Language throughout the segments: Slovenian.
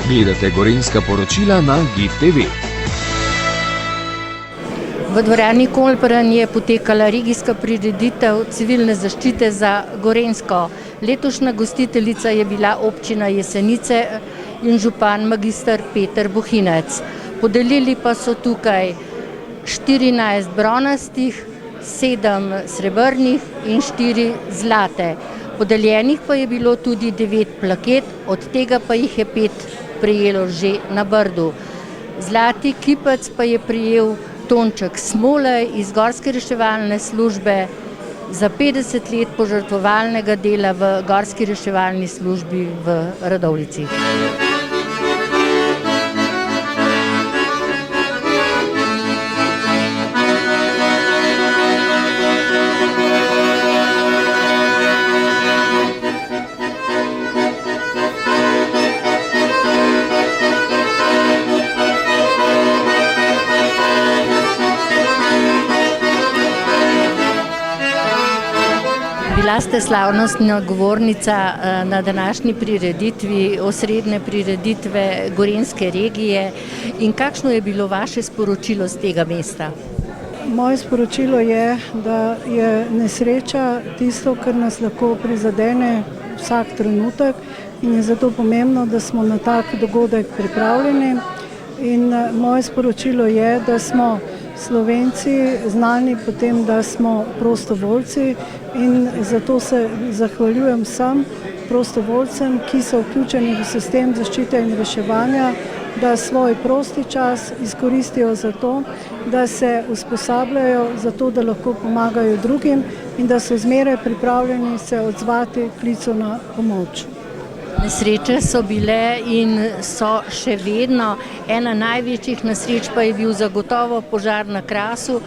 Gledate gorenjska poročila na GIF TV. V dvorani Kolpran je potekala regijska prireditev civilne zaščite za Gorenjsko. Letošnja gostiteljica je bila občina Jesenice in župan magister Peter Bohinec. Podelili pa so tukaj 14 bronastih, 7 srebrnih in 4 zlate. Podeljenih pa je bilo tudi 9 plaket, od tega pa jih je 5 prejelo že na Brdu. Zlati kipec pa je prejel Tonček Smolej iz Gorske reševalne službe za 50 let požrtvovalnega dela v Gorski reševalni službi v Radovljici. Bila ste slavnostna govornica na današnji prireditvi, osrednje prireditve Gorenjske regije. In kakšno je bilo vaše sporočilo z tega mesta? Moje sporočilo je, da je nesreča tisto, kar nas lahko prizadene vsak trenutek in je zato pomembno, da smo na tak dogodek pripravljeni. In moje sporočilo je, da smo Slovenci znani potem, da smo prostovoljci in zato se zahvaljujem vsem prostovoljcem, ki so vključeni v sistem zaščite in reševanja, da svoj prosti čas izkoristijo za to, da se usposabljajo za to, da lahko pomagajo drugim in da so zmeraj pripravljeni se odzvati klicu na pomoč. Nesreče so bile in so še vedno. Ena največjih nesreč pa je bil zagotovo požar na Krasu,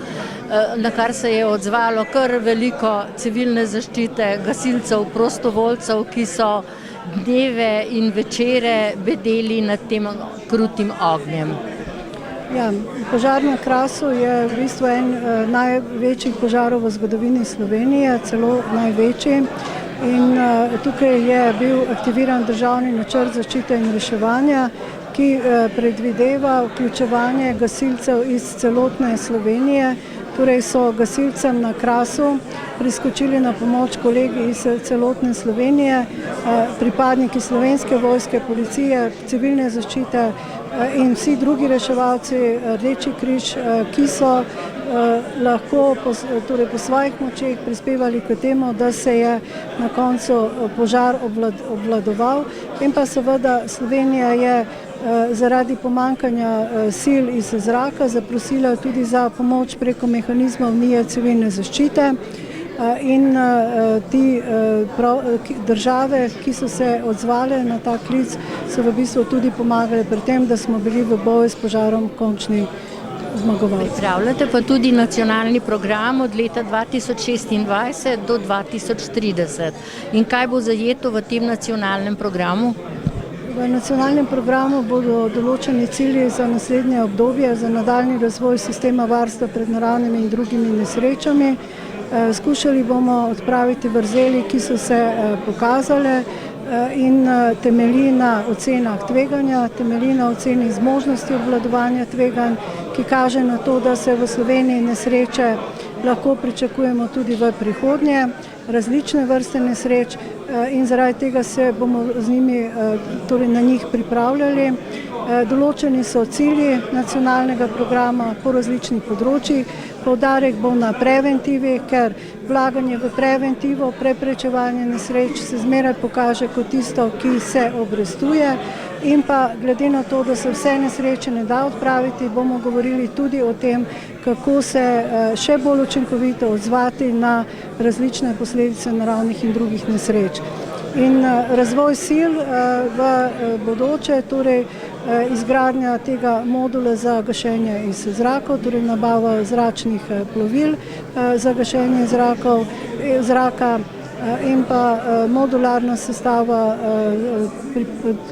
na kar se je odzvalo kar veliko civilne zaščite, gasilcev, prostovoljcev, ki so dneve in večere bedeli nad tem krutim ognjem. Ja, požar na Krasu je v bistvu en največjih požarov v zgodovini Slovenije, celo največji. In tukaj je bil aktiviran državni načrt zaščite in reševanja, ki predvideva vključevanje gasilcev iz celotne Slovenije. Torej so gasilcem na Krasu priskočili na pomoč kolegi iz celotne Slovenije, pripadniki Slovenske vojske, policije, civilne zaščite in vsi drugi reševalci, Rdeči križ, ki so lahko po svojih močeh prispevali k temu, da se je na koncu požar obvladoval. In pa seveda Slovenija je zaradi pomanjkanja sil iz zraka zaprosila tudi za pomoč preko mehanizma Unije civilne zaščite. In ti države, ki so se odzvale na ta klic, so v bistvu tudi pomagale pri tem, da smo bili v boju s požarom končni zmagovalci. Pripravljate pa tudi nacionalni program od leta 2026 do 2030. In kaj bo zajeto v tem nacionalnem programu? V nacionalnem programu bodo določeni cilji za naslednje obdobje, za nadaljnji razvoj sistema varstva pred naravnimi in drugimi nesrečami. Skušali bomo odpraviti vrzeli, ki so se pokazale in temelji na ocenah tveganja, temelji na oceni zmožnosti obvladovanja tveganj, ki kaže na to, da se v Sloveniji nesreče lahko pričakujemo tudi v prihodnje, različne vrste nesreč in zaradi tega se bomo z njimi, torej na njih pripravljali. Določeni so cilji nacionalnega programa po različnih področjih. Poudarek bo na preventivi, ker vlaganje v preventivo, preprečevanje nesreč se zmeraj pokaže kot tisto, ki se obrestuje. In pa glede na to, da se vse nesreče ne da odpraviti, bomo govorili tudi o tem, kako se še bolj učinkovito odzvati na različne posledice naravnih in drugih nesreč. In razvoj sil v bodoče, torej izgradnja tega modula za gašenje iz zraka, torej nabava zračnih plovil za gašenje zraka in pa modularna sestava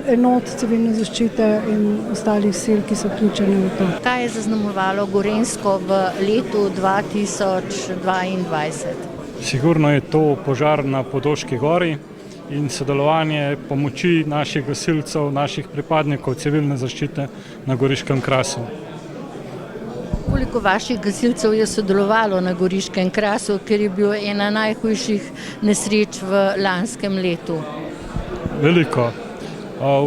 enot civilne zaščite in ostalih sil, ki so vključeni v to. Kaj je zaznamovalo Gorenjsko v letu 2022? Sigurno je to požar na Podoški gori, in sodelovanje pomoči naših gasilcev, naših pripadnikov civilne zaščite na Goriškem krasu. Koliko vaših gasilcev je sodelovalo na Goriškem krasu, ker je bil ena najhujših nesreč v lanskem letu? Veliko.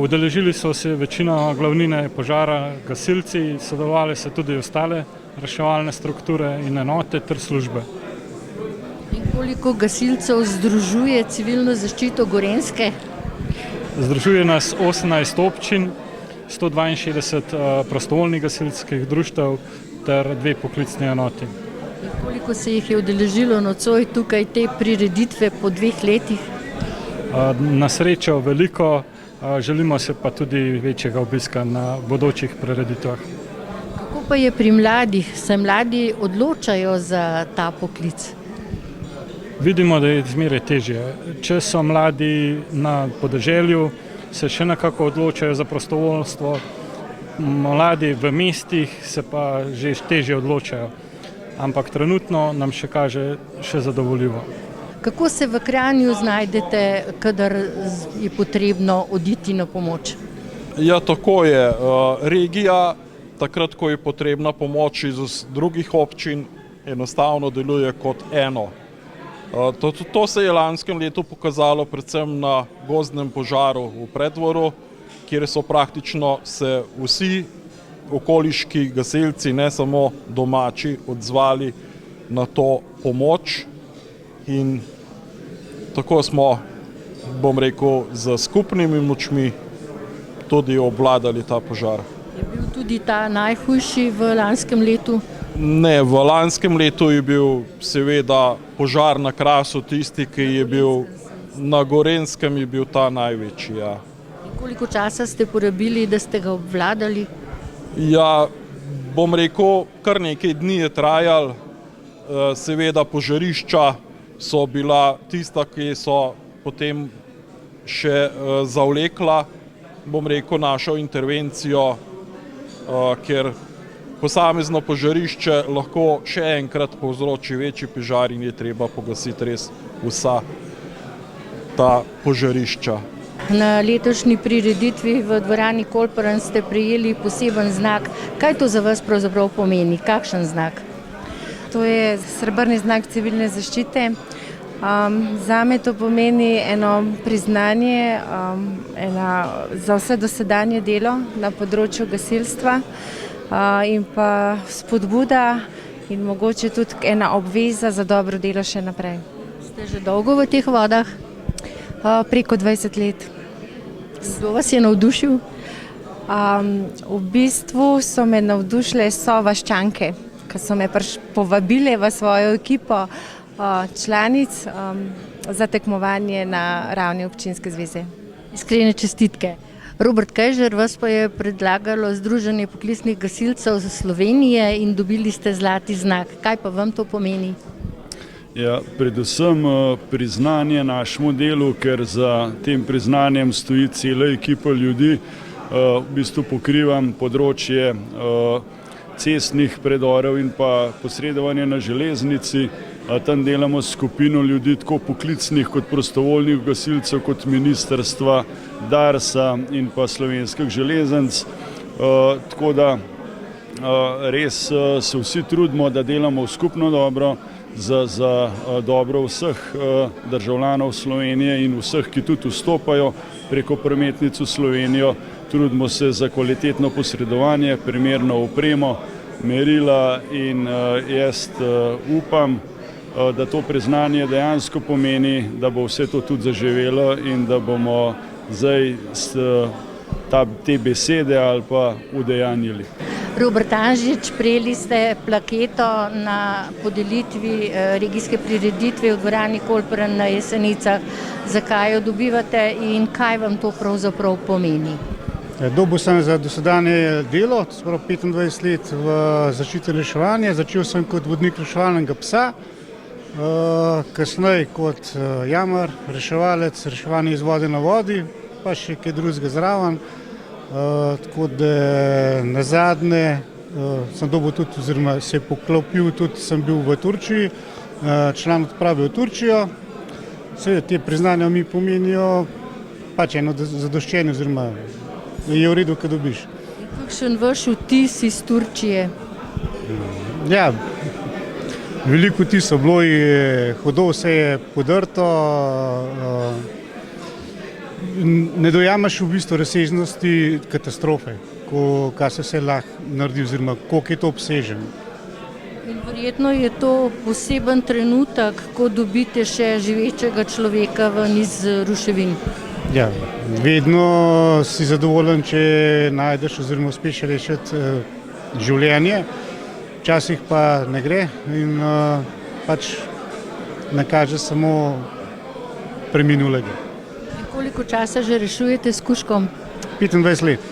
Udeležili so se večina glavnine požara gasilci, sodelovali so tudi ostale reševalne strukture in enote ter službe. In koliko gasilcev združuje civilno zaščito Gorenjske? Združuje nas 18 občin, 162 prostovoljnih gasilskih društev ter 2 poklicni enoti. In koliko se jih je udeležilo nocoj tukaj te prireditve po 2 letih? Na srečo veliko, želimo se pa tudi večjega obiska na bodočih prireditvah. Kako pa je pri mladih? Se mladi odločajo za ta poklic? Vidimo, da je zmeraj težje. Če so mladi na podeželju, se še nekako odločajo za prostovoljstvo, mladi v mestih se pa že težje odločajo. Ampak trenutno nam še kaže še zadovoljivo. Kako se v Kranju znajdete, kadar je potrebno oditi na pomoč? Ja, tako je. Regija, takrat, ko je potrebna pomoč iz drugih občin, enostavno deluje kot eno. To se je lanskem letu pokazalo predvsem na gozdnem požaru v Preddvoru, kjer so praktično se vsi okoliški gasilci, ne samo domači, odzvali na to pomoč in tako smo, bom rekel, z skupnimi močmi tudi obvladali ta požar. Je bil tudi ta najhujši v lanskem letu? Ne, v lanskem letu je bil seveda požar na Krasu tisti, ki je bil na Gorenjskem, je bil ta največji. Ja. Koliko časa ste porabili, da ste ga obvladali? Ja, bom rekel, kar nekaj dni je trajal. Seveda požarišča so bila tista, ki so potem še zavlekla, bom rekel, našo intervencijo, ker posamezno požarišče lahko še enkrat povzroči večji požar in je treba pogasiti res vsa ta požarišča. Na letošnji prireditvi v dvorani Kolperan ste prejeli poseben znak. Kaj to za vas pravzaprav pomeni? Kakšen znak? To je srebrni znak civilne zaščite. Zame to pomeni eno priznanje za vse dosedanje delo na področju gasilstva in pa spodbuda in mogoče tudi ena obveza za dobro delo še naprej. Ste že dolgo v teh vodah? Preko 20 let. Kdo vas je navdušil? V bistvu so me navdušile sovaščanke, ki so me povabile v svojo ekipo članic za tekmovanje na ravni občinske zveze. Iskrene čestitke. Robert Kejžar, vas pa je predlagalo Združenje poklicnih gasilcev Slovenije in dobili ste zlati znak. Kaj pa vam to pomeni? Ja, predvsem priznanje našemu delu, ker za tem priznanjem stoji cela ekipa ljudi. V bistvu pokrivam področje cestnih predorov in pa posredovanje na železnici. Tam delamo skupino ljudi, tako poklicnih kot prostovoljnih gasilcev, kot ministrstva, Darsa in pa Slovenskih železnic. Tako da res se vsi trudimo, da delamo v skupno dobro, za dobro vseh državljanov Slovenije in vseh, ki tudi vstopajo preko prometnic v Slovenijo. Trudimo se za kvalitetno posredovanje, primerno opremo, merila in jaz upam, da to priznanje dejansko pomeni, da bo vse to tudi zaživelo in da bomo zdaj te besede ali pa udejanjili. Robert Anžič, prejeli ste plaketo na podelitvi regijske prireditve v dvorani Kolperan na Jesenicah. Zakaj jo dobivate in kaj vam to pravzaprav pomeni? Dobil sem za dosedanje delo, spravo 25 let v zaščiti in reševanje. Začel sem kot vodnik reševalnega psa, kasneje kot jamar, reševalec, reševanje iz vode na vodi, pa še kaj drugega zraven. Tako da nazadnje sem dobil tudi, oziroma se je poklopil, tudi sem bil v Turčiji, član odprave v Turčijo. Seveda te priznanja mi pomenijo pač eno zadoščenje, oziroma je v redu, kaj dobiš. Kakšen vaš vtis iz Turčije? Ja, veliko vtisov bilo je, hudo vse je podrto, ne dojamaš v bistvu razsežnosti katastrofe, kaj se vse lahko naredi, oziroma koliko je to obsežen. In verjetno je to poseben trenutek, ko dobite še živečega človeka ven iz ruševin. Ja, vedno si zadovoljen, če najdeš oziroma uspeš rešiti življenje, včasih pa ne gre in pač ne kaže samo preminulega. In koliko časa že rešujete s kužkom? 25 let.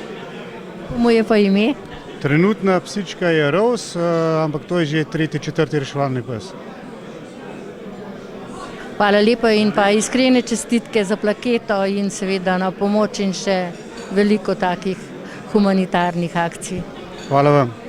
Komu je pa ime? Trenutna psička je Rose, ampak to je že 3., 4. reševalni pes. Hvala lepa in pa iskrene čestitke za plaketo in seveda na pomoč in še veliko takih humanitarnih akcij. Hvala vam.